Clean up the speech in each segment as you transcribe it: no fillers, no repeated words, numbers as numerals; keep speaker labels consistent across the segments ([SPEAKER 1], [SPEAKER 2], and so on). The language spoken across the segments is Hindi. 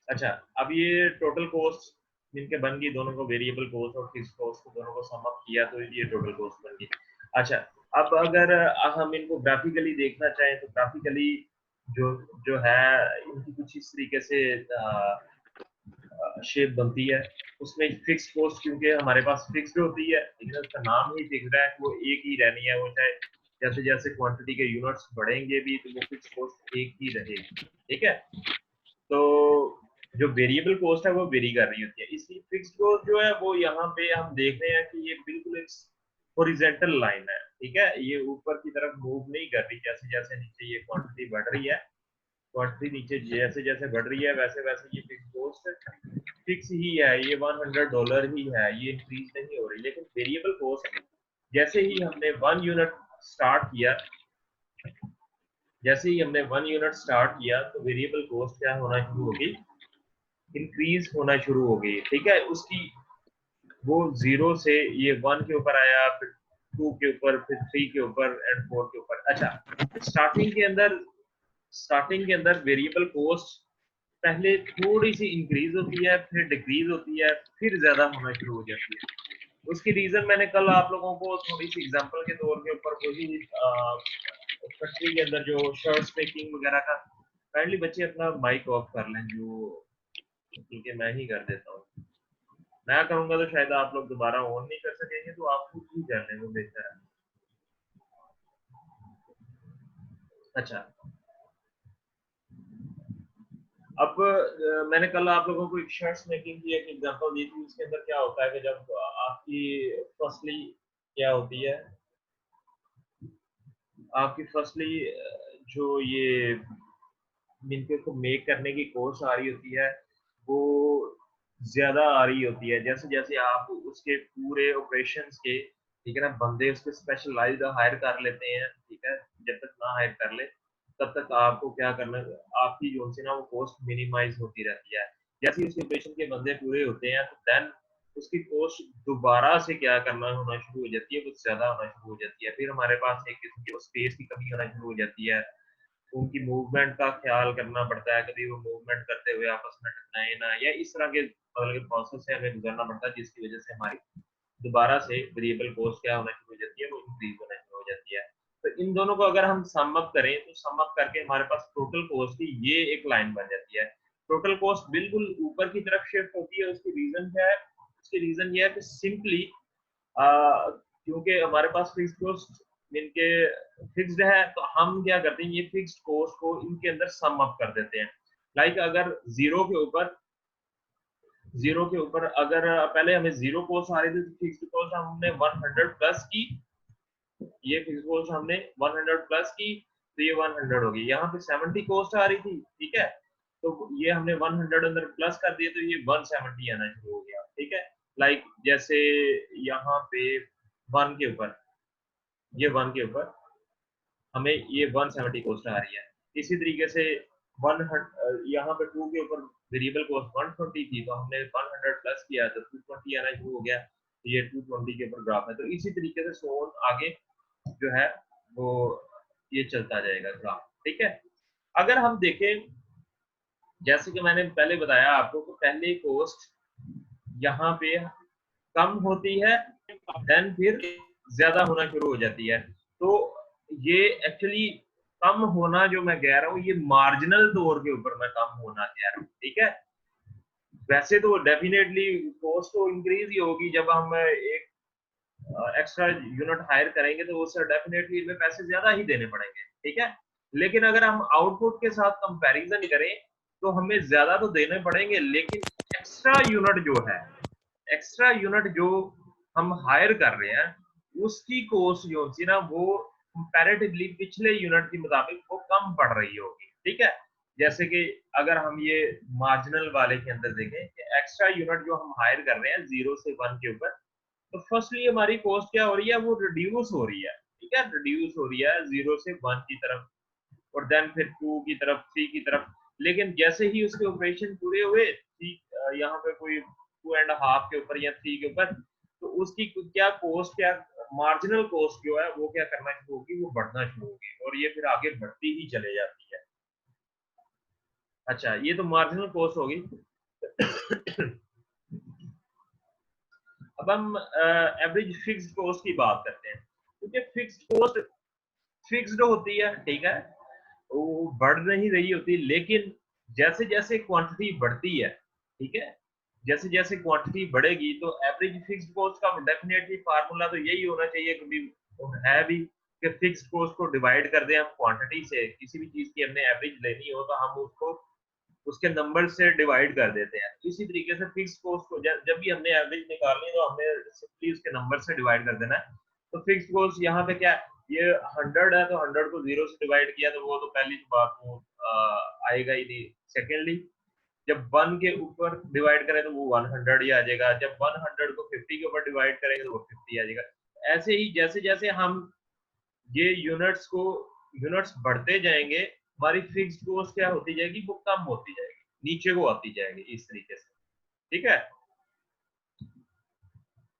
[SPEAKER 1] अच्छा, अब ये टोटल कॉस्ट इनके बन गई, दोनों को वेरिएबल कॉस्ट और फिक्स्ड कॉस्ट को दोनों को सम अप किया तो ये टोटल कॉस्ट बन गई। अच्छा, अब अगर हम इनको ग्राफिकली देखना चाहें तो ग्राफिकली जो जो है इनकी कुछ इस तरीके से शेप बनती है। उसमें फिक्स कॉस्ट क्योंकि हमारे पास फिक्स्ड होती है, लेकिन उसका नाम ही फिक्स्ड है, वो एक ही रहनी है, वो चाहे जैसे जैसे क्वांटिटी के यूनिट्स बढ़ेंगे भी तो वो फिक्स कॉस्ट एक ही रहेगी। ठीक है, तो जो वेरिएबल कॉस्ट है वो वेरी कर रही होती है। इसकी फिक्स्ड कॉस्ट जो है वो यहाँ पे हम देख रहे हैं कि ये बिल्कुल एक हॉरिजॉन्टल लाइन है। ठीक है, ये ऊपर की तरफ मूव नहीं कर रही, जैसे जैसे नीचे ये क्वांटिटी बढ़ रही है, क्वांटिटी नीचे जैसे जैसे बढ़ रही है वैसे वैसे ये फिक्स कॉस्ट फिक्स ही है, ये $100 ही है, ये इंक्रीज नहीं हो रही। लेकिन वेरिएबल कॉस्ट जैसे ही हमने 1 यूनिट स्टार्ट किया, जैसे ही हमने 1 यूनिट स्टार्ट किया तो वेरिएबल कॉस्ट क्या होना शुरू होगी, इंक्रीज होना शुरू हो गई। ठीक है, उसकी वो 0 से ये 1 के ऊपर आया, फिर 2 के ऊपर, फिर 3 के ऊपर एंड 4 के ऊपर। अच्छा, स्टार्टिंग के अंदर स्टार्टिंग के अंदर वेरिएबल कॉस्ट पहले थोड़ी सी इंक्रीज होती है, फिर डिक्रीज होती है, फिर ज्यादा होना शुरू हो जाती है। उसकी रीजन मैंने कल आप लोगों को थोड़ी सी एग्जांपल के तौर के ऊपर वही फैक्ट्री के अंदर जो शर्ट्स मेकिंग वगैरह का, काइंडली बच्चे अपना माइक ऑफ कर लें, जो क्योंकि मैं ही कर देता हूँ। मैं कहूंगा तो शायद आप लोग दोबारा ऑन नहीं कर सकेंगे, तो आप खुद ही कर लें, वो बेहतर है। अच्छा, अब मैंने कल आप लोगों को एक शर्ट्स मेकिंग की एक एग्जांपल दी थी। उसके अंदर क्या होता है कि जब आपकी फसली क्या होती है, आपकी फसली जो ये जिनके को मेक करने की कोर्स आ रही होती है वो ज्यादा आ रही होती है। जैसे जैसे आप उसके पूरे ऑपरेशंस के, ठीक है ना, बंदे उसके स्पेशलाइज्ड हायर कर लेते हैं, ठीक है, जब तक ना हायर कर ले तब तक आपको क्या करना, आपकी जो सी ना वो कॉस्ट मिनिमाइज होती रहती है। जैसे ही उसके ऑपरेशन के बंदे पूरे होते हैं तो देन उसकी कॉस्ट दोबारा से क्या करना होना शुरू हो जाती है, वो ज्यादा होना शुरू हो जाती है। फिर हमारे पास एक किस्म की स्पेस की कमी होना शुरू हो जाती है, उनकी मूवमेंट का ख्याल करना पड़ता है, कभी वो मूवमेंट करते हुए आपस में टकराए ना, या इस तरह के मतलब के प्रोसेस से हमें गुजरना पड़ता है, जिसकी वजह से हमारी दोबारा से वेरिएबल कॉस्ट क्या होना शुरू हो जाती है, वो इंक्रीज होना शुरू हो जाती है। तो इन दोनों को अगर हम सम अप करें तो सम अप करके हमारे पास टोटल कॉस्ट की ये एक लाइन बन जाती है। टोटल कॉस्ट बिल्कुल ऊपर की तरफ शिफ्ट होती है। उसकी रीजन क्या है, उसकी रीजन ये है कि सिंपली क्योंकि हमारे पास फिक्स कॉस्ट इनके फिक्स्ड है, तो हम क्या करते हैं, ये फिक्स्ड कॉस्ट को इनके अंदर सम अप कर देते हैं। लाइक अगर जीरो के ऊपर अगर पहले हमें जीरो कॉस्ट आ रही थी तो फिक्स्ड कॉस्ट हमने 100 प्लस की, ये फिक्स कॉस्ट हमने 100 प्लस की तो ये 100 होगी। यहाँ पे 70 कॉस्ट आ रही थी, ठीक है, तो ये हमने 100 अंदर प्लस कर दिया तो ये 170 आना शुरू हो गया। ठीक है, लाइक जैसे यहाँ पे वन के ऊपर, ये वन के ऊपर हमें ये 170 कॉस्ट आ रही है। इसी तरीके से वन यहाँ पे टू के ऊपर वेरिएबल कॉस्ट 120 थी, तो हमने 100 प्लस किया तो 220 आना शुरू हो गया, तो ये 220 के ऊपर ग्राफ है। तो इसी तरीके से सोन आगे जो है वो ये चलता जाएगा ग्राफ। ठीक है, अगर हम देखें जैसे कि मैंने पहले बताया आपको कि पहले कॉस्ट यहाँ पे कम होती है, देन फिर ज्यादा होना शुरू हो जाती है। तो ये एक्चुअली कम होना जो मैं कह रहा हूँ, ये मार्जिनल तौर के ऊपर मैं कम होना कह रहा हूँ। ठीक है, वैसे तो डेफिनेटली कॉस्ट तो इंक्रीज ही होगी, जब हम एक एक्स्ट्रा यूनिट हायर करेंगे तो उससे डेफिनेटली इनमें पैसे ज्यादा ही देने पड़ेंगे। ठीक है, लेकिन अगर हम आउटपुट के साथ कंपैरिजन करें तो हमें ज्यादा तो देने पड़ेंगे, लेकिन एक्स्ट्रा यूनिट जो है, एक्स्ट्रा यूनिट जो हम हायर कर रहे हैं उसकी कॉस्ट जो सी ना वो कंपैरेटिवली पिछले यूनिट के मुताबिक वो कम पड़ रही होगी। ठीक है, जैसे कि अगर हम ये मार्जिनल वाले के अंदर देखें कि एक्स्ट्रा यूनिट जो हम हायर कर रहे हैं 0 से 1 के ऊपर, तो फर्स्टली हमारी कॉस्ट क्या हो रही है, वो रिड्यूस हो रही है। ठीक है, रिड्यूस हो रही है 0 से 1 की तरफ, और देन फिर 2 की तरफ, 3 की तरफ। लेकिन जैसे ही उसके ऑपरेशन पूरे हुए, यहाँ पे कोई 2.5 के ऊपर या 3 के ऊपर, तो उसकी क्या कॉस्ट, क्या मार्जिनल कॉस्ट जो है वो क्या करना शुरू होगी, वो बढ़ना शुरू होगी, और ये फिर आगे बढ़ती ही चले जाती है। अच्छा, ये तो मार्जिनल कॉस्ट होगी। अब हम एवरेज फिक्स्ड कॉस्ट की बात करते हैं, क्योंकि फिक्स्ड कॉस्ट फिक्स्ड होती है, ठीक है, वो बढ़ नहीं रही होती, लेकिन जैसे जैसे क्वांटिटी बढ़ती है, ठीक है, जैसे जैसे क्वांटिटी बढ़ेगी तो एवरेज फिक्स्ड कॉस्ट का डेफिनेटली फार्मूला तो यही होना चाहिए, कभी है भी, कि फिक्स्ड कॉस्ट को डिवाइड कर दें हम क्वांटिटी से। किसी भी चीज की हमने एवरेज लेनी हो तो हम उसको उसके नंबर से डिवाइड कर देते हैं। इसी तरीके से फिक्स कॉस्ट को जब भी हमने एवरेज निकालनी है तो हमें सिंपली उसके नंबर से डिवाइड कर देना है। तो फिक्स कॉस्ट यहाँ पे क्या है, ये 100 है तो 100 को 0 से डिवाइड किया तो वो तो पहली बात वो आएगा ही नहीं। सेकेंडली, जब 1 के ऊपर डिवाइड करें तो वो 100 ही आ जाएगा, जब 100 को 50 के ऊपर डिवाइड करेंगे तो वो 50 आ जाएगा। ऐसे ही जैसे जैसे हम ये यूनिट्स बढ़ते जाएंगे, हमारी फिक्स्ड कॉस्ट क्या होती जाएगी, वो कम होती जाएगी, नीचे को आती जाएगी, इस तरीके से, ठीक है।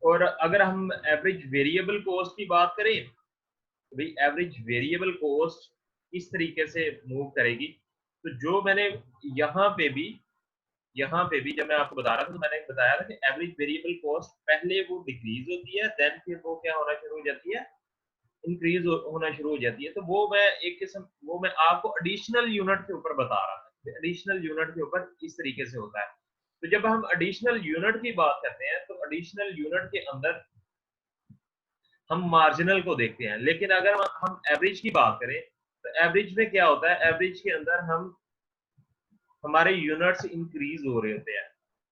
[SPEAKER 1] और अगर हम एवरेज वेरिएबल कॉस्ट की बात करें, तो भाई एवरेज वेरिएबल कॉस्ट इस तरीके से मूव करेगी। तो जो मैंने यहाँ पे भी जब मैं आपको बता रहा था तो मैंने बताया था कि एवरेज वेरिएबल कॉस्ट पहले वो डिक्रीज होती है, देन फिर वो क्या होना शुरू हो जाती है, इंक्रीज होना शुरू हो जाती है। तो वो मैं एक किस्म, वो मैं आपको एडिशनल यूनिट के ऊपर बता रहा था, एडिशनल यूनिट के ऊपर इस तरीके से होता है। तो जब हम एडिशनल यूनिट की बात करते हैं तो एडिशनल यूनिट के अंदर हम मार्जिनल को देखते हैं, लेकिन अगर हम एवरेज की बात करें तो एवरेज में क्या होता है, एवरेज के अंदर हमारे यूनिट्स इंक्रीज हो रहे होते हैं।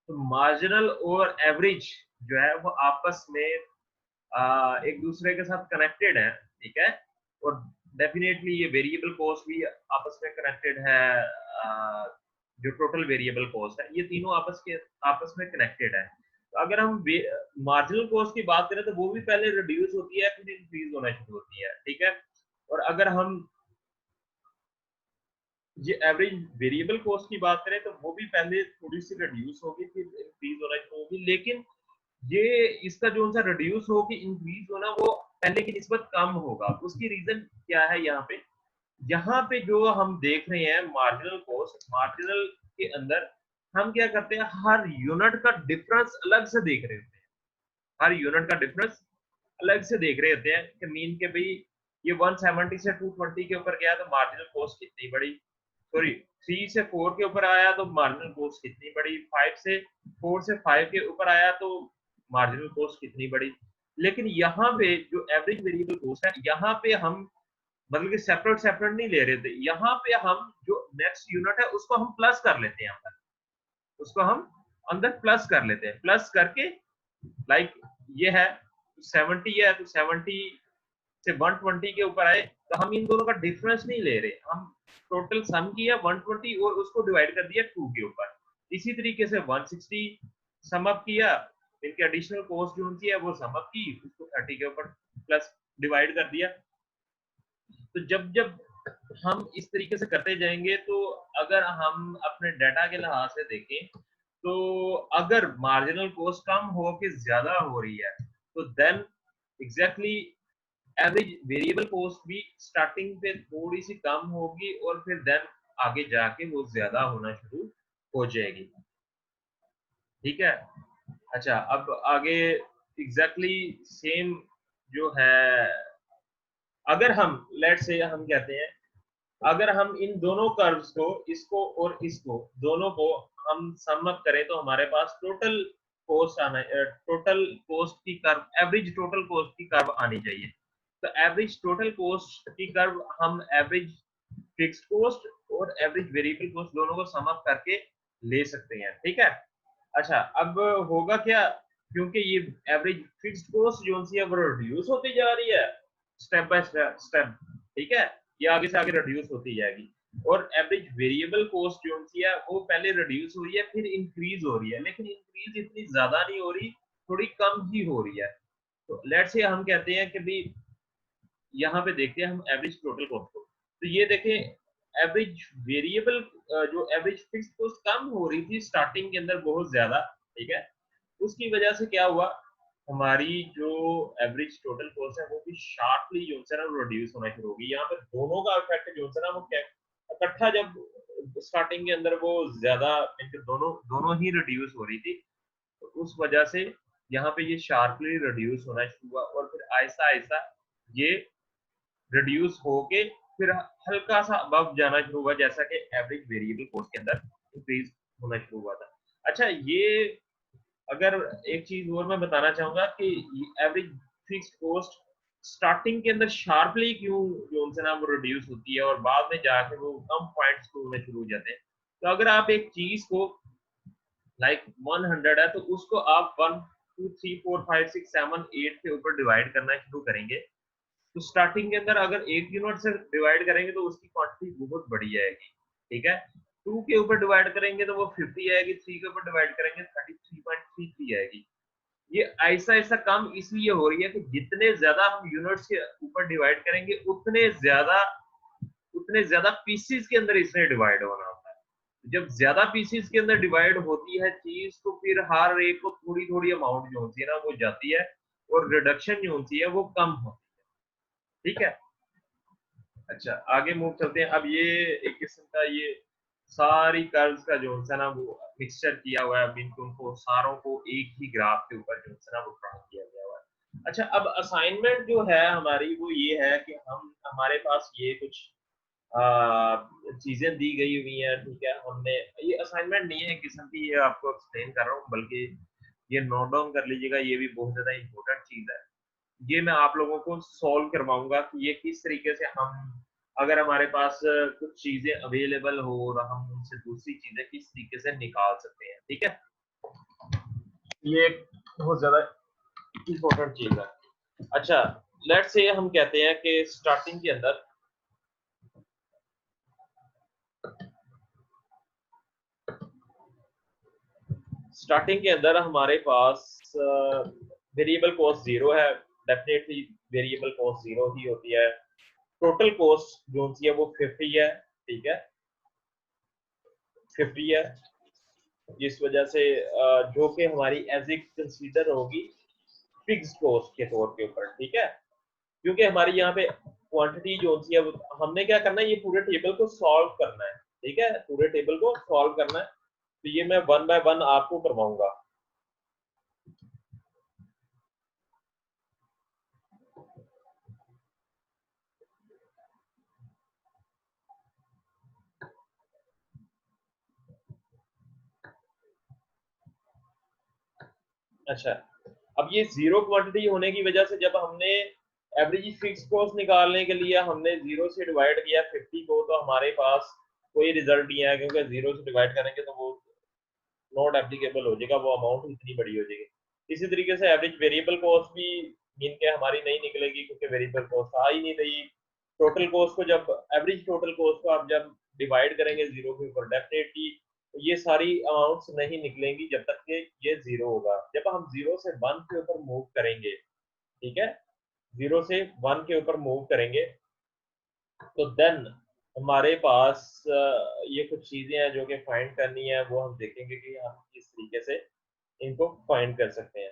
[SPEAKER 1] तो मार्जिनल और एवरेज जो है वो आपस में एक दूसरे के साथ कनेक्टेड है, ठीक है। और डेफिनेटली ये वेरिएबल कॉस्ट भी आपस में कनेक्टेड है, जो टोटल वेरिएबल कॉस्ट है, ये तीनों आपस में कनेक्टेड है। तो अगर हम मार्जिनल कॉस्ट की बात करें तो वो भी पहले रिड्यूस होती है फिर इंक्रीज होना शुरू होती है, ठीक है। और अगर हम ये एवरेज वेरिएबल कॉस्ट की बात करें तो वो भी पहले थोड़ी सी रिड्यूस होगी फिर इंक्रीज होना शुरू होगी, लेकिन ये इसका जो सा रिड्यूस हो कि इंक्रीज होना वो पहले की निस्बत कम होगा। उसकी रीजन क्या है, यहाँ पे जो हम देख रहे हैं मार्जिनल कॉस्ट, मार्जिनल के अंदर हम क्या करते हैं, हर यूनिट का डिफरेंस अलग से देख रहे होते हैं, हर यूनिट का डिफरेंस अलग से देख रहे होते हैं कि मीन के भाई ये 170 से 220 के ऊपर गया तो मार्जिनल कॉस्ट कितनी बड़ी, सॉरी 3 से 4 के ऊपर आया तो मार्जिनल कॉस्ट कितनी बड़ी, 4 से 5 के ऊपर आया तो मार्जिनल कॉस्ट कितनी बड़ी। लेकिन यहाँ पे जो एवरेज वेरिएबल कॉस्ट है, यहाँ पे हम मतलब कि सेपरेट सेपरेट नहीं ले रहे थे, यहाँ पे हम जो नेक्स्ट यूनिट है उसको हम प्लस कर लेते हैं, उसको हम अंदर प्लस कर लेते हैं, प्लस करके लाइक ये है 70 है तो 70 से 120 के ऊपर आए तो हम इन दोनों का डिफरेंस नहीं ले रहे, हम टोटल सम किया 120 और उसको डिवाइड कर दिया 2 के ऊपर। इसी तरीके से 160 सम अप किया, इनके एडिशनल कॉस्ट जो उनकी है वो सम अप की, उसको 30 के ऊपर प्लस डिवाइड कर दिया। तो जब जब हम इस तरीके से करते जाएंगे तो अगर हम अपने डाटा के लिहाज से देखें तो अगर मार्जिनल कॉस्ट कम हो के ज्यादा हो रही है तो then exactly average variable cost भी स्टार्टिंग पे थोड़ी सी कम होगी और फिर देन आगे जाके वो ज्यादा होना शुरू हो जाएगी, ठीक है। अच्छा, अब आगे एग्जैक्टली सेम जो है, अगर हम लेट से हम कहते हैं अगर हम इन दोनों कर्व्स को, इसको और इसको दोनों को हम सम अप करें तो हमारे पास टोटल कॉस्ट आना, टोटल कॉस्ट की कर्व, एवरेज टोटल कॉस्ट की कर्व आनी चाहिए। तो एवरेज टोटल कॉस्ट की कर्व हम एवरेज फिक्स्ड कॉस्ट और एवरेज वेरिएबल कॉस्ट दोनों को सम अप करके ले सकते हैं, ठीक है। अच्छा, अब होगा क्या, क्योंकि ये एवरेज फिक्स्ड कॉस्ट जो सी है वो रिड्यूस होती जा रही है स्टेप बाय स्टेप, ठीक है, ये आगे से आगे रिड्यूस होती जाएगी। और एवरेज वेरिएबल कॉस्ट जो सी है वो पहले रिड्यूस हो रही है फिर इंक्रीज हो रही है, लेकिन इंक्रीज इतनी ज्यादा नहीं हो रही, थोड़ी कम ही हो रही है। तो लेट्स से हम कहते हैं कि भी यहाँ पे देखते हैं हम एवरेज टोटल कॉस्ट को, तो ये देखें एवरेज वेरिएबल जो एवरेज फिक्स कॉस्ट कम हो रही थी स्टार्टिंग के अंदर बहुत ज्यादा, ठीक है, उसकी वजह से क्या हुआ, हमारी जो एवरेज टोटल कॉस्ट है वो भी शार्पली जो है ना रिड्यूस होना शुरू होगी। यहाँ पे दोनों का इफेक्ट जो है ना वो इकट्ठा जब स्टार्टिंग के अंदर वो ज्यादा इनके दोनों ही रिड्यूस हो रही थी, तो उस वजह से यहाँ पे ये शार्पली रिड्यूस होना शुरू हुआ और फिर आहिस्ता आहिस्ता ये रिड्यूस होके फिर हल्का सा अबव जाना शुरू हुआ, जैसा कि एवरेज वेरिएबल कॉस्ट के अंदर इंक्रीज होना शुरू हुआ था। अच्छा, ये अगर एक चीज और मैं बताना चाहूंगा कि एवरेज फिक्स्ड कॉस्ट स्टार्टिंग के अंदर शार्पली क्यों जो उनसे ना वो रिड्यूस होती है और बाद में जाके वो कम पॉइंट्स को होने शुरू हो जाते हैं। तो अगर आप एक चीज को लाइक 100 है तो उसको आप 1 2 3 4 5 6 7 8 के ऊपर डिवाइड करना शुरू करेंगे, तो स्टार्टिंग के अंदर अगर एक यूनिट से डिवाइड करेंगे तो उसकी क्वांटिटी बहुत बड़ी जाएगी, ठीक है। 2 के ऊपर डिवाइड करेंगे तो वो 50 आएगी, 3 के ऊपर डिवाइड करेंगे 33.33 आएगी। ये ऐसा ऐसा कम इसलिए हो रही है कि जितने ज्यादा हम यूनिट्स के ऊपर डिवाइड करेंगे उतने ज्यादा पीसीज के अंदर इसने डिवाइड होना होता है। जब ज्यादा पीसीज के अंदर डिवाइड होती है चीज तो फिर हर एक को थोड़ी थोड़ी अमाउंट जो होती है ना वो जाती है और रिडक्शन जो होती है वो कम होती है, ठीक है। अच्छा, आगे मूव चलते हैं। अब ये एक किस्म का ये सारी कर्व्स का जो है ना वो मिक्सचर किया हुआ है, उनको सारों को एक ही ग्राफ के ऊपर जो है ना वो ड्रॉ किया गया हुआ है। अच्छा, अब असाइनमेंट जो है हमारी वो ये है कि हम हमारे पास ये कुछ चीजें दी गई हुई हैं, ठीक है। हमने ये असाइनमेंट नहीं है किस्म की, ये आपको एक्सप्लेन कर रहा हूँ, बल्कि ये नोट डाउन कर लीजिएगा, ये भी बहुत ज्यादा इंपॉर्टेंट चीज है। ये मैं आप लोगों को सॉल्व करवाऊंगा कि ये किस तरीके से हम अगर हमारे पास कुछ चीजें अवेलेबल हो और हम उनसे दूसरी चीजें किस तरीके से निकाल सकते हैं, ठीक है। ये एक बहुत ज्यादा इंपॉर्टेंट चीज है। अच्छा, लेट्स से हम कहते हैं कि स्टार्टिंग के अंदर हमारे पास वेरिएबल कॉस्ट 0 है, डेफिनेटली वेरिएबल कॉस्ट 0 ही होती है। टोटल कॉस्ट जो है वो 50 है, ठीक है, 50 है, जिस वजह से जो कि हमारी एज ए कंसीडर होगी फिक्स्ड कॉस्ट के तौर के ऊपर, ठीक है। क्योंकि हमारी यहाँ पे क्वांटिटी जो होती है हमने क्या करना है, ये पूरे टेबल को सॉल्व करना है, ठीक है, पूरे टेबल को सॉल्व करना है। तो ये मैं 1 बाय 1 आपको करवाऊंगा। अच्छा, अब ये 0 क्वांटिटी होने की वजह से जब हमने एवरेज फिक्स कॉस्ट निकालने के लिए हमने 0 से डिवाइड किया 50 को, तो हमारे पास कोई रिजल्ट नहीं आया, क्योंकि 0 से डिवाइड करेंगे तो वो नॉट एप्लीकेबल हो जाएगा, वो अमाउंट इतनी बड़ी हो जाएगी। इसी तरीके से एवरेज वेरिएबल कॉस्ट भी मीन के हमारी नहीं निकलेगी, क्योंकि वेरिएबल कॉस्ट आ ही नहीं रही। टोटल कॉस्ट को जब एवरेज टोटल कॉस्ट को आप जब डिवाइड करेंगे 0 के ऊपर, डेफिनेटली ये सारी अमाउंट्स नहीं निकलेंगी जब तक कि ये 0 होगा। जब हम 0 से 1 के ऊपर मूव करेंगे, ठीक है, 0 से 1 के ऊपर मूव करेंगे, तो देन हमारे पास ये कुछ चीजें हैं जो कि फाइंड करनी है, वो हम देखेंगे कि हम किस तरीके से इनको फाइंड कर सकते हैं।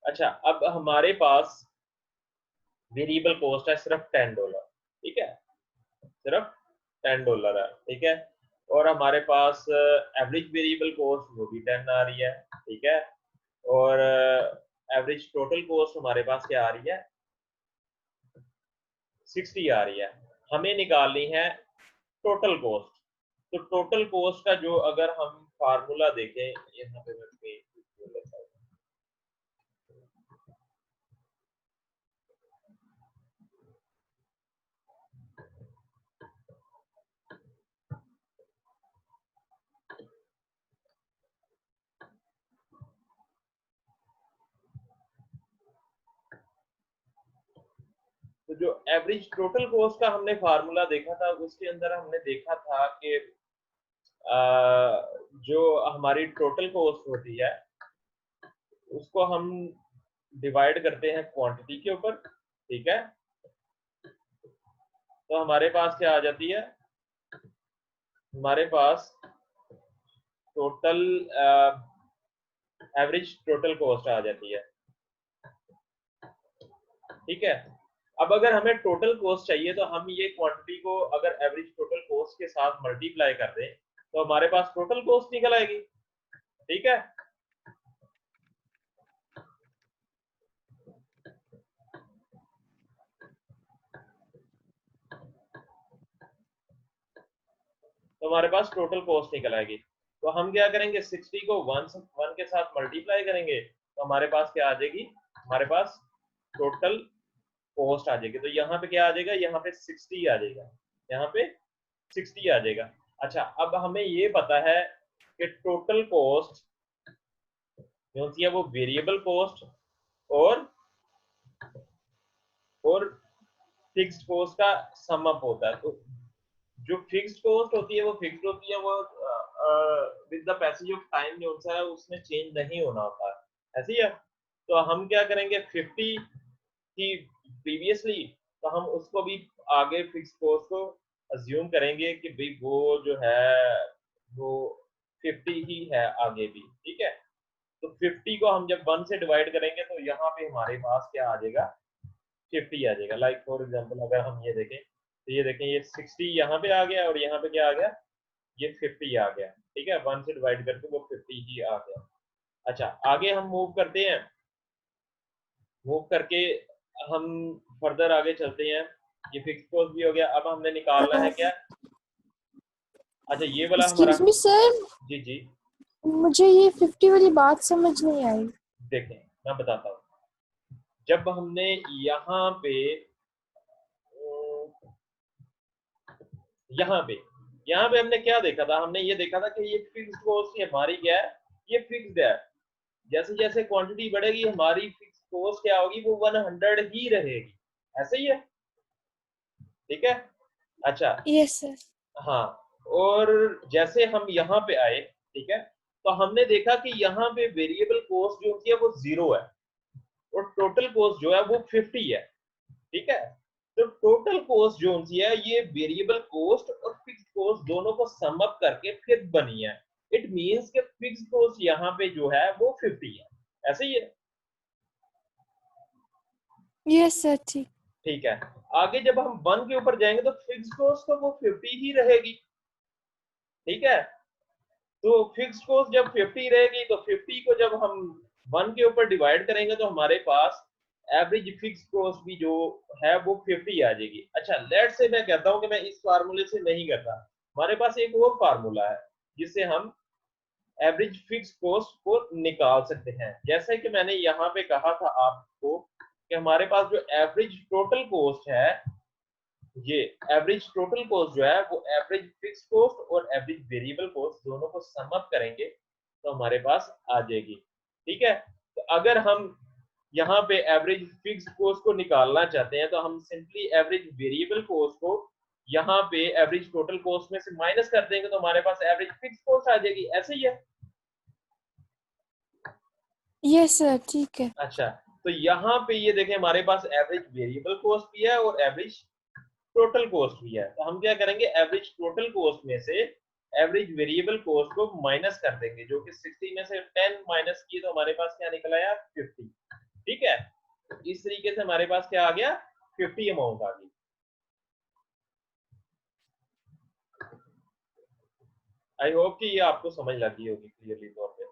[SPEAKER 1] अच्छा, अब हमारे पास वेरिएबल कॉस्ट है सिर्फ $10, ठीक है, सिर्फ $10 है, ठीक है। और हमारे पास एवरेज वेरिएबल कॉस्ट वो भी 10 आ रही है, ठीक है। और एवरेज टोटल कॉस्ट हमारे पास क्या आ रही है, 60 आ रही है। हमें निकालनी है टोटल कॉस्ट। तो टोटल कॉस्ट का जो अगर हम फार्मूला देखें, यहाँ पे मैं लेता हूँ। तो जो एवरेज टोटल कॉस्ट का हमने फार्मूला देखा था, उसके अंदर हमने देखा था कि जो हमारी टोटल कॉस्ट होती है उसको हम डिवाइड करते हैं क्वांटिटी के ऊपर, ठीक है। तो हमारे पास क्या आ जाती है, हमारे पास टोटल एवरेज टोटल कॉस्ट आ जाती है, ठीक है। अब अगर हमें टोटल कॉस्ट चाहिए तो हम ये क्वांटिटी को अगर एवरेज टोटल कॉस्ट के साथ मल्टीप्लाई कर दें, तो हमारे पास टोटल कॉस्ट निकल आएगी। ठीक है, तो हमारे पास टोटल कॉस्ट निकल आएगी। तो हम क्या करेंगे, 60 को 1 के साथ मल्टीप्लाई करेंगे तो हमारे पास क्या आ जाएगी, हमारे पास टोटल कॉस्ट आ जाएगी। तो यहाँ पे क्या आ जाएगा, यहाँ पे 60 आ जाएगा, यहाँ पे 60 आ जाएगा। अच्छा, अब हमें ये पता है कि टोटल कॉस्ट जो होती है वो वेरिएबल कॉस्ट और फिक्स्ड कॉस्ट का सम अप होता है। तो जो फिक्स्ड कॉस्ट होती है वो फिक्स्ड होती है, वो with the passage of time जो होता है उसमें चेंज नहीं होना होता है, ऐसी है। तो हम क्या करेंगे, 50 की प्रीवियसली, तो हम उसको भी आगे फिक्स्ड कॉस्ट को अज्यूम करेंगे कि भाई वो जो है वो 50 ही है आगे भी। ठीक है, तो 50 को हम जब 1 से डिवाइड करेंगे तो यहाँ पे हमारे पास क्या आ जाएगा, 50 आ जाएगा। लाइक फॉर एग्जांपल अगर हम ये देखें तो ये देखें, ये 60 यहाँ पे आ गया और यहाँ पे क्या आ गया, ये 50 आ गया। ठीक है, 1 से डिवाइड करके वो 50 ही आ गया। अच्छा, आगे हम मूव करते हैं, मूव करके हम फर्दर आगे चलते हैं। ये फिक्स कॉस्ट भी हो गया, अब हमने निकालना है क्या, अच्छा ये वाला हमारा,
[SPEAKER 2] एक्सक्यूज मी सर,
[SPEAKER 1] जी जी
[SPEAKER 2] मुझे ये 50 वाली बात समझ नहीं आई।
[SPEAKER 1] देखें मैं बताता हूँ। जब हमने यहाँ पे यहाँ पे यहाँ पे हमने क्या देखा था, हमने ये देखा था कि ये फिक्स्ड कॉस्ट हमारी क्या है, ये फिक्स्ड है। जैसे जैसे क्वांटिटी बढ़ेगी हमारी फिक्स कॉस्ट क्या होगी, वो 100 ही रहेगी, ऐसे ही है। ठीक है, अच्छा,
[SPEAKER 2] यस सर।
[SPEAKER 1] हाँ, और जैसे हम यहाँ पे आए, ठीक है, तो हमने देखा कि यहाँ पे वेरिएबल कॉस्ट जो होती है वो 0 है और टोटल कॉस्ट जो है वो 50 है। ठीक है, तो टोटल कॉस्ट जो होती है ये वेरिएबल कॉस्ट और फिक्स्ड कॉस्ट दोनों को सम अप करके फिर बनी है। इट मींस कि फिक्स्ड कॉस्ट यहाँ पे जो है वो 50 है, ऐसे ही है।
[SPEAKER 2] यस सर, ठीक।
[SPEAKER 1] ठीक है, आगे जब हम 1 के ऊपर जाएंगे तो फिक्स्ड कॉस्ट तो वो 50 ही रहेगी। ठीक है, तो फिक्स्ड कॉस्ट जब 50 रहेगी तो 50 को जब हम 1 के ऊपर डिवाइड करेंगे तो हमारे पास एवरेज फिक्स्ड कॉस्ट भी जो है वो 50 आ जाएगी। अच्छा, लेट से मैं कहता हूं कि मैं इस फार्मूले से नहीं करता, हमारे पास एक और फार्मूला है जिससे हम एवरेज फिक्स्ड कॉस्ट को निकाल सकते हैं। जैसे कि मैंने यहाँ पे कहा था आपको कि हमारे पास जो एवरेज टोटल कॉस्ट है, ये एवरेज टोटल कॉस्ट जो है वो एवरेज फिक्स कॉस्ट और एवरेज वेरिएबल कॉस्ट दोनों को सम अप करेंगे तो हमारे पास आ जाएगी। ठीक है, तो अगर हम यहाँ पे एवरेज फिक्स कॉस्ट को निकालना चाहते हैं तो हम सिंपली एवरेज वेरिएबल कॉस्ट को यहाँ पे एवरेज टोटल कॉस्ट में से माइनस कर देंगे तो हमारे पास एवरेज फिक्स कॉस्ट आ जाएगी, ऐसे ही है।
[SPEAKER 2] यस सर, ठीक है।
[SPEAKER 1] अच्छा, तो यहाँ पे ये देखें हमारे पास एवरेज वेरिएबल कॉस्ट भी है और एवरेज टोटल कॉस्ट भी है। तो हम क्या करेंगे, एवरेज टोटल कॉस्ट में से एवरेज वेरिएबल कॉस्ट को माइनस कर देंगे, जो कि 60 में से 10 माइनस किए तो हमारे पास क्या निकल आया, 50। ठीक है, तो इस तरीके से हमारे पास क्या आ गया, 50 अमाउंट आ गई। आई होप कि ये आपको समझ लगी होगी क्लियरली तौर पे।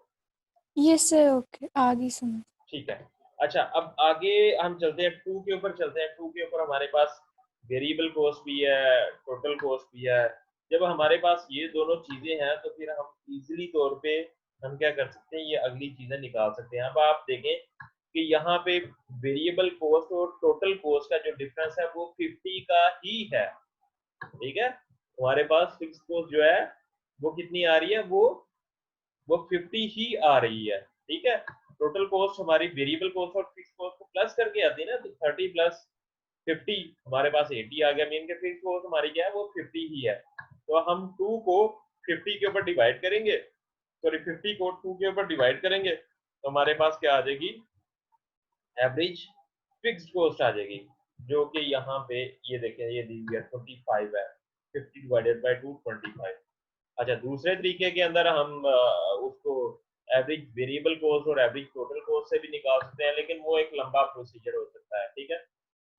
[SPEAKER 2] यस सर, ओके, आगे समझ।
[SPEAKER 1] ठीक है, अच्छा अब आगे हम चलते हैं 2 के ऊपर चलते हैं। 2 के ऊपर हमारे पास वेरिएबल कॉस्ट भी है, टोटल कॉस्ट भी है। जब हमारे पास ये दोनों चीजें हैं तो फिर हम इजीली तौर पे हम क्या कर सकते हैं, ये अगली चीजें निकाल सकते हैं। अब आप देखें कि यहाँ पे वेरिएबल कॉस्ट और टोटल कॉस्ट का जो डिफरेंस है वो 50 का ही है। ठीक है, हमारे पास फिक्स कॉस्ट जो है वो कितनी आ रही है, वो 50 ही आ रही है। ठीक है, टोटल कॉस्ट हमारी वेरिएबल कॉस्ट और फिक्स कॉस्ट को प्लस करके आती है ना, तो 30 प्लस 50 हमारे पास 80 आ गया। मीन के फिक्स कॉस्ट हमारी क्या है, वो 50 ही है। तो हम 2 को 50 के ऊपर डिवाइड करेंगे, सॉरी 50 को 2 के ऊपर डिवाइड करेंगे तो हमारे पास क्या आ जाएगी, एवरेज फिक्स्ड कॉस्ट आ जाएगी, जो कि यहाँ पे ये देखें ये दी हुई है 25 है। 50 डिवाइडेड बाय 2 25। अच्छा, दूसरे तरीके के अंदर हम उसको एवरेज वेरिएबल कॉस्ट और एवरेज टोटल कॉस्ट से भी निकाल सकते हैं, लेकिन वो एक लंबा प्रोसीजर हो सकता है। ठीक है,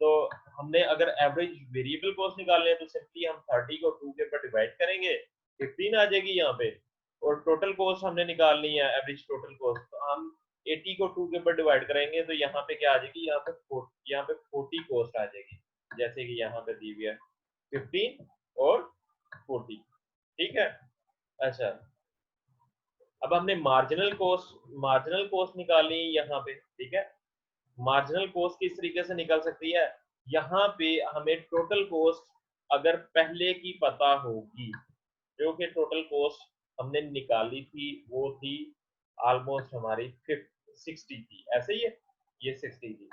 [SPEAKER 1] तो हमने अगर एवरेज वेरिएबल कॉस्ट निकालने हैं तो सिंपली हम 30 को 2 के ऊपर डिवाइड करेंगे 15 आ जाएगी यहाँ पे। और टोटल कॉस्ट हमने निकालनी है, एवरेज टोटल कॉस्ट, तो हम 80 को 2 के ऊपर डिवाइड करेंगे तो यहाँ पे क्या आ जाएगी, यहाँ पे 40 कॉस्ट आ जाएगी, जैसे कि यहाँ पे दी हुई है 15 और 40। ठीक है। अच्छा, अब हमने मार्जिनल कॉस्ट निकालनी है यहाँ पे। ठीक है, मार्जिनल कॉस्ट किस तरीके से निकल सकती है, यहाँ पे हमें टोटल कॉस्ट अगर पहले की पता होगी, जो कि टोटल कॉस्ट हमने निकाली थी वो थी ऑलमोस्ट हमारी 60 थी, ऐसे ही है, ये 60 थी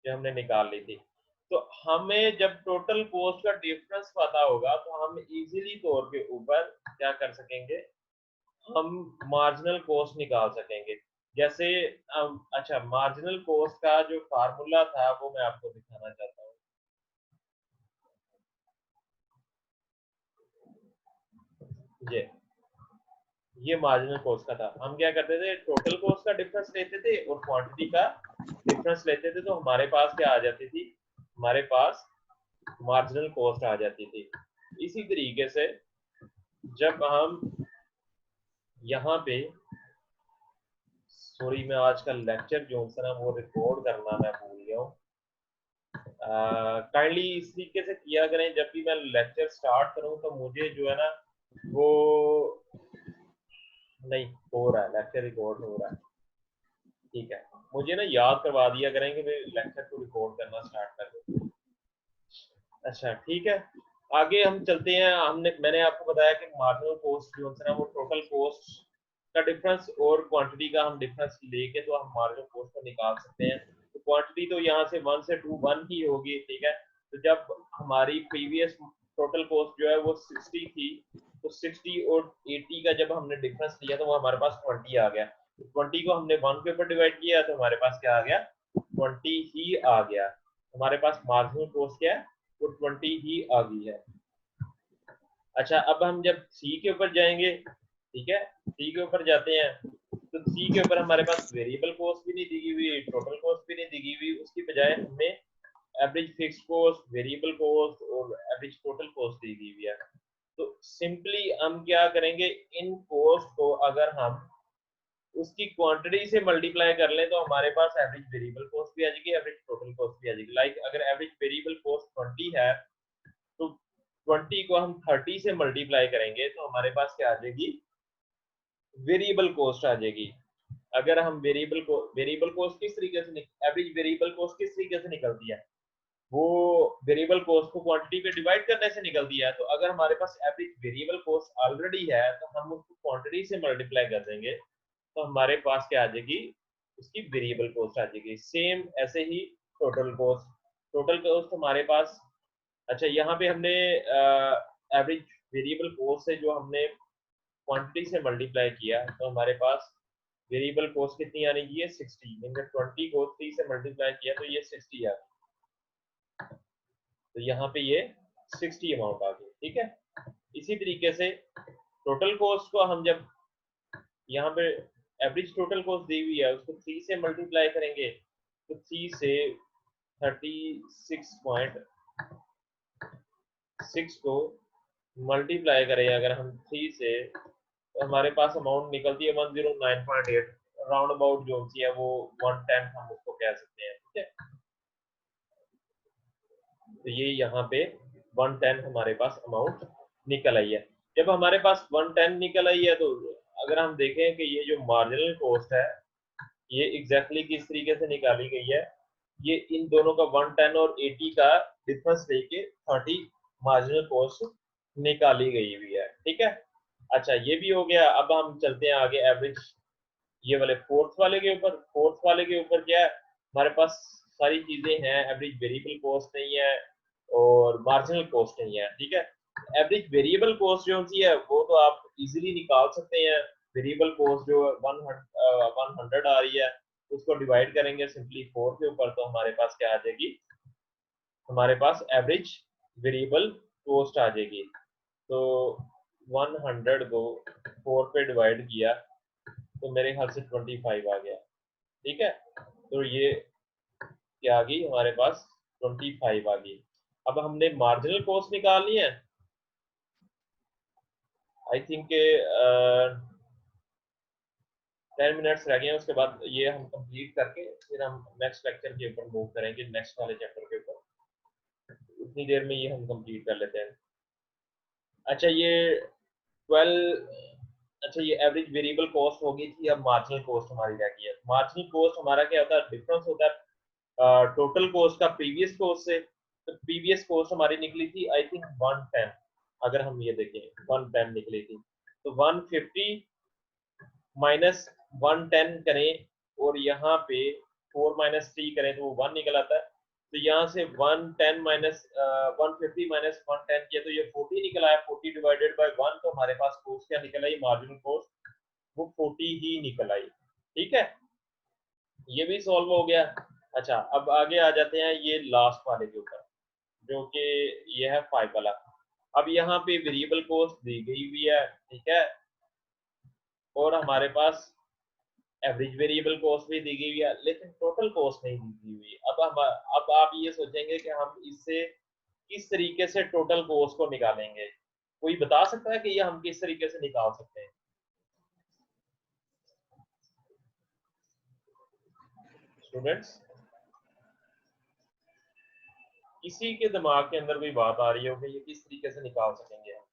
[SPEAKER 1] जो हमने निकाल ली थी। तो हमें जब टोटल कॉस्ट का डिफरेंस पता होगा तो हम इजीली तौर के ऊपर क्या कर सकेंगे, हम मार्जिनल कॉस्ट निकाल सकेंगे। जैसे अच्छा, मार्जिनल कॉस्ट का जो फार्मूला था वो मैं आपको दिखाना चाहता हूँ। ये मार्जिनल कॉस्ट का था। हम क्या करते थे, टोटल कॉस्ट का डिफरेंस लेते थे और क्वांटिटी का डिफरेंस लेते थे, तो हमारे पास क्या आ जाती थी, हमारे पास मार्जिनल कॉस्ट आ जाती थी। इसी तरीके से जब हम यहाँ पे, सॉरी मैं आज का लेक्चर जो है ना वो रिकॉर्ड करना मैं भूल गया हूँ, काइंडली इस तरीके से किया करें, जब भी मैं लेक्चर स्टार्ट करूं तो मुझे जो है ना वो नहीं हो रहा है, लेक्चर रिकॉर्ड हो रहा है। ठीक है, मुझे ना याद करवा दिया करें कि मैं लेक्चर को रिकॉर्ड करना स्टार्ट कर दूं। अच्छा ठीक है, आगे हम चलते हैं। मैंने आपको बताया कि मार्जिनल कॉस्ट जो है ना वो टोटल कॉस्ट का डिफरेंस और क्वांटिटी का हम डिफरेंस लेके तो हम मार्जिनल कॉस्ट को निकाल सकते हैं। तो क्वांटिटी तो यहाँ से 1 से 2 1 ही होगी। ठीक है, तो जब हमारी प्रीवियस टोटल कॉस्ट जो है वो 60 थी, तो 60 और 80 का जब हमने डिफरेंस लिया तो वो हमारे पास 20 आ गया। तो 20 को हमने 1 के ऊपर डिवाइड किया तो हमारे पास क्या आ गया, 20 ही आ गया। हमारे पास मार्जिनल कॉस्ट क्या है, वो 20 ही आ गई है। अच्छा, अब हम जब सी के ऊपर जाएंगे, ठीक है, सी के ऊपर जाते हैं, तो सी के ऊपर हमारे पास वेरिएबल कॉस्ट भी नहीं दी हुई, टोटल कॉस्ट भी नहीं दी हुई, उसकी बजाय हमें average fix cost, variable cost और एवरेज टोटल कॉस्ट दी हुई है। तो सिंपली हम क्या करेंगे, इन कॉस्ट को अगर हम उसकी क्वांटिटी से मल्टीप्लाई कर लें तो हमारे पास एवरेज वेरिएबल कॉस्ट भी आ जाएगी, एवरेज टोटल कॉस्ट भी आ जाएगी। लाइक अगर एवरेज वेरिएबल कॉस्ट 20 है तो 20 को हम 30 से मल्टीप्लाई करेंगे तो हमारे पास क्या आ जाएगी, वेरिएबल कॉस्ट आ जाएगी। अगर हम वेरिएबल कॉस्ट किस तरीके से, एवरेज वेरिएबल कॉस्ट किस तरीके से निकलती है, वो वेरिएबल कॉस्ट को क्वांटिटी पे डिवाइड करने से निकलती है। तो अगर हमारे पास एवरेज वेरिएबल कॉस्ट ऑलरेडी है तो हम उसको क्वांटिटी से मल्टीप्लाई कर देंगे तो हमारे पास क्या आ जाएगी, उसकी वेरिएबल कॉस्ट आ जाएगी। सेम ऐसे ही टोटल कॉस्ट हमारे पास, अच्छा यहाँ पे हमने एवरेज वेरिएबल कॉस्ट से जो हमने क्वांटिटी से मल्टीप्लाई किया तो हमारे पास वेरिएबल कॉस्ट कितनी आने की है, 60। मैंने 20 को 3 से मल्टीप्लाई किया तो ये 60 आ गई, तो यहाँ पे ये 60 अमाउंट आ गई। ठीक है, इसी तरीके से टोटल कॉस्ट को हम जब यहाँ पे एवरेज टोटल कॉस्ट दी हुई है उसको 3 से मल्टीप्लाई करेंगे तो 3 से 36.6 को मल्टीप्लाई करें अगर हम 3 से, तो हमारे पास अमाउंट निकलती है 109.8, राउंड अबाउट जो सी है वो 110 हम उसको कह सकते हैं। ठीक है, तो ये यहाँ पे 110 हमारे पास अमाउंट निकल आई है। जब हमारे पास 110 निकल आई है तो अगर हम देखें कि ये जो मार्जिनल कॉस्ट है ये एग्जैक्टली किस तरीके से निकाली गई है, ये इन दोनों का 110 और 80 का डिफरेंस लेके 30 मार्जिनल कॉस्ट निकाली गई हुई है। ठीक है, अच्छा ये भी हो गया। अब हम चलते हैं आगे एवरेज, ये वाले फोर्थ वाले के ऊपर। फोर्थ वाले के ऊपर क्या है, हमारे पास सारी चीजें हैं, एवरेज वेरिएबल कॉस्ट नहीं है और मार्जिनल कॉस्ट नहीं है। ठीक है, एवरेज वेरिएबल कॉस्ट जो होती है वो तो आप इजीली निकाल सकते हैं। वेरिएबल कॉस्ट जो 100 आ रही है उसको डिवाइड करेंगे सिंपली 4 के ऊपर तो हमारे पास क्या आ जाएगी, हमारे पास एवरेज वेरिएबल कॉस्ट आ जाएगी। तो 100 को 4 पे डिवाइड किया तो मेरे ख्याल से 25 आ गया। ठीक है, तो ये क्या आ गई हमारे पास, 25 आ गई। अब हमने मार्जिनल कॉस्ट निकालनी है, आई थिंक 10 मिनट्स रह गए हैं, उसके बाद ये हम कंप्लीट करके फिर हम नेक्स्ट लेक्चर के ऊपर मूव करेंगे, नेक्स्ट वाले चैप्टर के ऊपर। उतनी देर में ये हम कंप्लीट कर लेते हैं। अच्छा ये 12, अच्छा ये एवरेज वेरिएबल कॉस्ट हो गई थी, अब मार्जिनल कॉस्ट हमारी रह गई है। मार्जिनल कॉस्ट हमारा क्या होता है, डिफरेंस होता है टोटल कॉस्ट का प्रीवियस कॉस्ट से। तो प्रीवियस कॉस्ट हमारी निकली थी आई थिंक 110, अगर हम ये देखें 110 निकली थी, तो 150 माइनस 110 करें और यहाँ पे 4 माइनस 3 करें तो वो 1 निकल आता है। तो यहाँ से 110 माइनस 150 माइनस 110 किया तो ये 40 निकल आया। 40 डिवाइडेड बाय 1, तो हमारे पास कॉस्ट क्या निकल आई, मार्जिनल कॉस्ट वो 40 ही निकल आई। ठीक है, ये भी सॉल्व हो गया। अच्छा अब आगे आ जाते हैं ये लास्ट वाले के ऊपर, जो कि ये है 5 वाला। अब यहाँ पे वेरिएबल कॉस्ट दी गई हुई है, ठीक है, और हमारे पास एवरेज वेरिएबल कॉस्ट भी दी गई हुई है, लेकिन टोटल कॉस्ट नहीं दी हुई। अब आप ये सोचेंगे कि हम इससे किस तरीके से टोटल कॉस्ट को निकालेंगे। कोई बता सकता है कि ये हम किस तरीके से निकाल सकते हैं? स्टूडेंट्स, किसी के दिमाग के अंदर कोई बात आ रही हो कि ये किस तरीके से निकाल सकेंगे हम?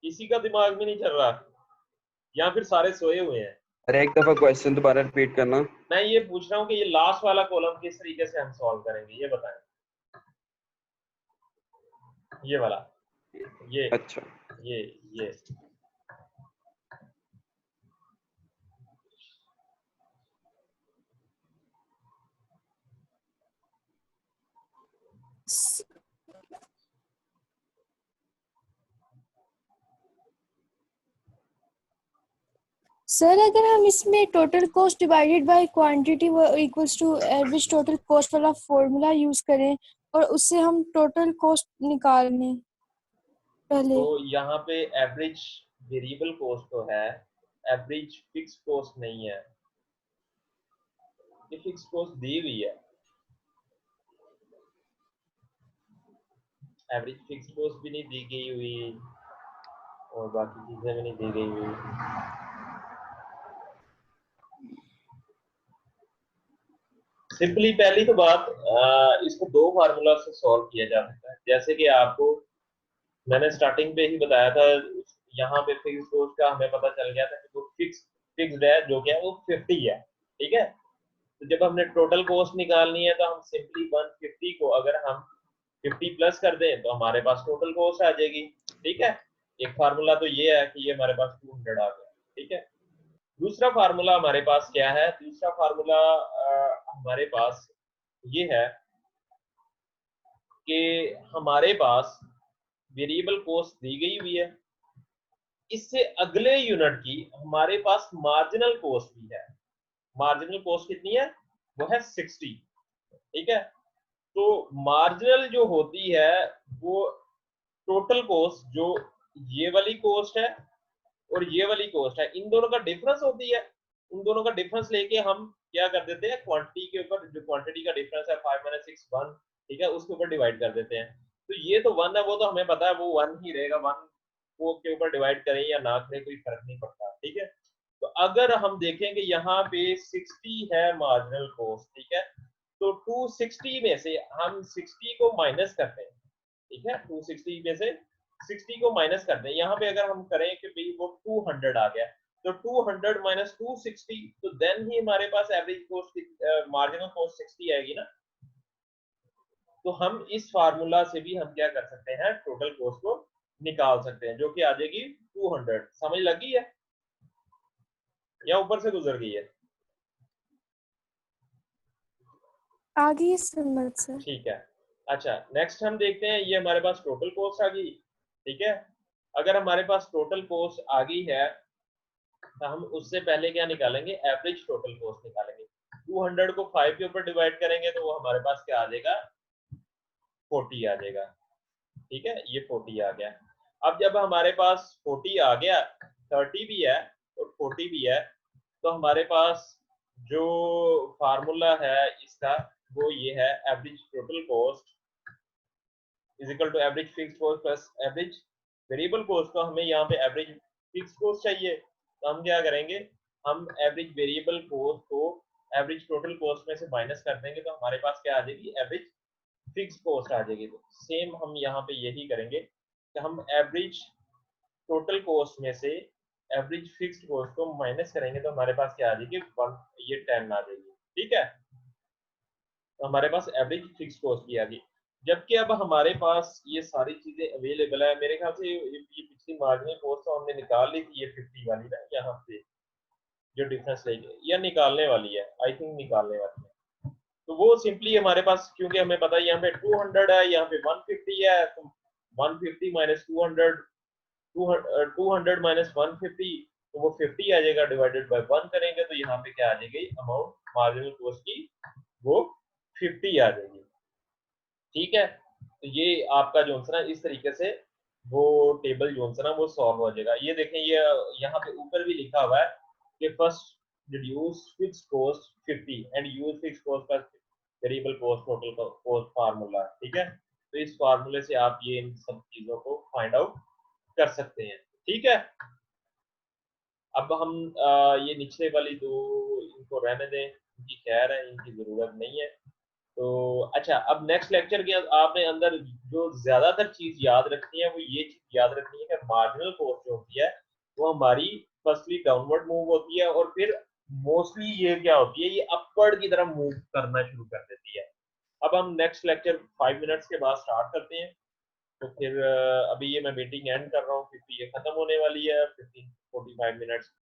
[SPEAKER 1] किसी का दिमाग में नहीं चल रहा या फिर सारे सोए हुए हैं?
[SPEAKER 3] अरे एक दफा क्वेश्चन दोबारा रिपीट करना।
[SPEAKER 1] मैं ये पूछ रहा हूँ कि ये लास्ट वाला कॉलम किस तरीके से हम सॉल्व करेंगे, ये बताएं। ये वाला, ये
[SPEAKER 3] अच्छा
[SPEAKER 1] ये
[SPEAKER 2] सर अगर हम इसमें total cost divided by quantity equals to average total cost वाला फॉर्मूला यूज करें और उससे हम टोटल कॉस्ट निकालें पहले।
[SPEAKER 1] तो यहाँ पे एवरेज वेरिएबल कॉस्ट तो है, एवरेज फिक्स कॉस्ट नहीं है। ये फिक्स कॉस्ट दी हुई है, एवरेज फिक्स कॉस्ट भी नहीं दी गई हुई और बाकी चीजें भी नहीं दी गई हुई। सिंपली पहली तो बात, इसको दो फार्मूला से सॉल्व किया जा सकता है। जैसे कि आपको मैंने स्टार्टिंग पे ही बताया था, यहाँ पे फिक्स कॉस्ट का हमें पता चल गया था कि वो फिक्स्ड है, जो कि है वो 50 है। ठीक है, तो जब हमने टोटल कॉस्ट निकालनी है तो हम सिंपली 150 को अगर हम 50 प्लस कर दें तो हमारे पास टोटल कॉस्ट आ जाएगी। ठीक है, एक फार्मूला तो ये है कि ये हमारे पास 200 आ गया। ठीक है, दूसरा फार्मूला हमारे पास क्या है, दूसरा फार्मूला हमारे पास ये है कि हमारे पास वेरिएबल कॉस्ट दी गई हुई है, इससे अगले यूनिट की हमारे पास मार्जिनल कॉस्ट भी है। मार्जिनल कॉस्ट कितनी है, वो है 60। ठीक है, तो मार्जिनल जो होती है वो टोटल कॉस्ट, जो ये वाली कॉस्ट है और ये वाली कॉस्ट है, इन दोनों का डिफरेंस होती है। उन दोनों का डिफरेंस लेके हम क्या कर देते हैं, क्वांटिटी के ऊपर, जो क्वांटिटी का डिफरेंस है 5 - 6 1, ठीक है, उसके ऊपर डिवाइड कर देते हैं। तो ये तो 1 है, वो तो हमें पता है वो 1 ही रहेगा। 1 को के ऊपर डिवाइड करें या ना करें कोई फर्क नहीं पड़ता। ठीक है, तो अगर हम देखेंगे यहाँ पे 60 है मार्जिनल कॉस्ट, ठीक है, तो 260 में से हम 60 को माइनस करते हैं। ठीक है, 260 में से 60 को माइनस कर दें। यहाँ पे अगर हम करें कि भाई वो 200 आ गया, तो 200 माइनस 260, तो देन ही हमारे पास एवरेज कॉस्ट, मार्जिनल कॉस्ट 60 आएगी ना। तो हम इस फार्मूला से भी हम क्या कर सकते हैं, टोटल कॉस्ट को निकाल सकते हैं, जो कि आ जाएगी 200। समझ लगी है या ऊपर से गुजर गई है?
[SPEAKER 2] आगे समझ सर।
[SPEAKER 1] ठीक है, अच्छा नेक्स्ट हम देखते हैं, ये हमारे पास टोटल कॉस्ट आ गई। ठीक है, अगर हमारे पास टोटल कॉस्ट आ गई है तो हम उससे पहले क्या निकालेंगे, एवरेज टोटल कॉस्ट निकालेंगे। 200 को 5 के ऊपर डिवाइड करेंगे तो वो हमारे पास क्या आ जाएगा, 40 आ जाएगा। ठीक है, ये 40 आ गया। अब जब हमारे पास 40 आ गया, 30 भी है और 40 भी है, तो हमारे पास जो फार्मूला है इसका, वो ये है average total cost is equal to average fixed cost plus average variable cost. तो हमें यहाँ पे एवरेज फिक्स्ड कॉस्ट चाहिए, तो हम क्या करेंगे, हम एवरेज वेरिएबल कॉस्ट को एवरेज टोटल कॉस्ट में से माइनस कर देंगे, तो हमारे पास क्या आ जाएगी, एवरेज फिक्स्ड कॉस्ट आ जाएगी। तो सेम हम यहाँ पे यही करेंगे कि हम एवरेज टोटल कॉस्ट में से एवरेज फिक्स्ड कॉस्ट को माइनस करेंगे, तो हमारे पास क्या आ जाएगी, 10 आ जाएगी। ठीक है, तो हमारे पास एवरेज फिक्स्ड कॉस्ट भी आ गई। जबकि अब हमारे पास ये सारी चीजें अवेलेबल है, मेरे ख्याल से ये पिछली मार्जिनल कॉस्ट तो हमने निकाल ली थी, ये 50 वाली ना यहाँ पे जो डिफरेंस लेगी, या निकालने वाली है, आई थिंक निकालने वाली है। तो वो सिंपली हमारे पास, क्योंकि हमें पता है यहाँ पे 200 है, यहाँ पे 150 है, तो 150 माइनस 200, 200 माइनस 150, तो वो 50 आ जाएगा, डिवाइडेड बाय 1 करेंगे तो यहाँ पे क्या आ जाएगी अमाउंट मार्जिनल कॉस्ट की, वो 50 आ जाएगी। ठीक है, तो ये आपका जो है ना इस तरीके से वो टेबल जो है ना वो सॉल्व हो जाएगा। ये देखें, ये यहाँ पे ऊपर भी लिखा हुआ है कि first deduce fixed cost 50 and use fixed cost का variable cost total cost formula. ठीक है, तो इस फार्मूले से आप ये इन सब चीजों को फाइंड आउट कर सकते हैं। ठीक है, अब हम ये निचले वाली दो इनको रहने दें, इनकी खैर है, इनकी जरूरत नहीं है। तो अच्छा, अब नेक्स्ट लेक्चर के आपने अंदर जो ज्यादातर चीज याद रखनी है वो ये चीज याद रखनी है कि मार्जिनल कॉस्ट जो होती है वो हमारी फर्स्टली डाउनवर्ड मूव होती है, और फिर मोस्टली ये क्या होती है, ये अपवर्ड की तरफ मूव करना शुरू कर देती है। अब हम नेक्स्ट लेक्चर 5 मिनट्स के बाद स्टार्ट करते हैं। तो फिर अभी ये मैं मीटिंग एंड कर रहा हूँ क्योंकि ये खत्म होने वाली है 15-45 मिनट्स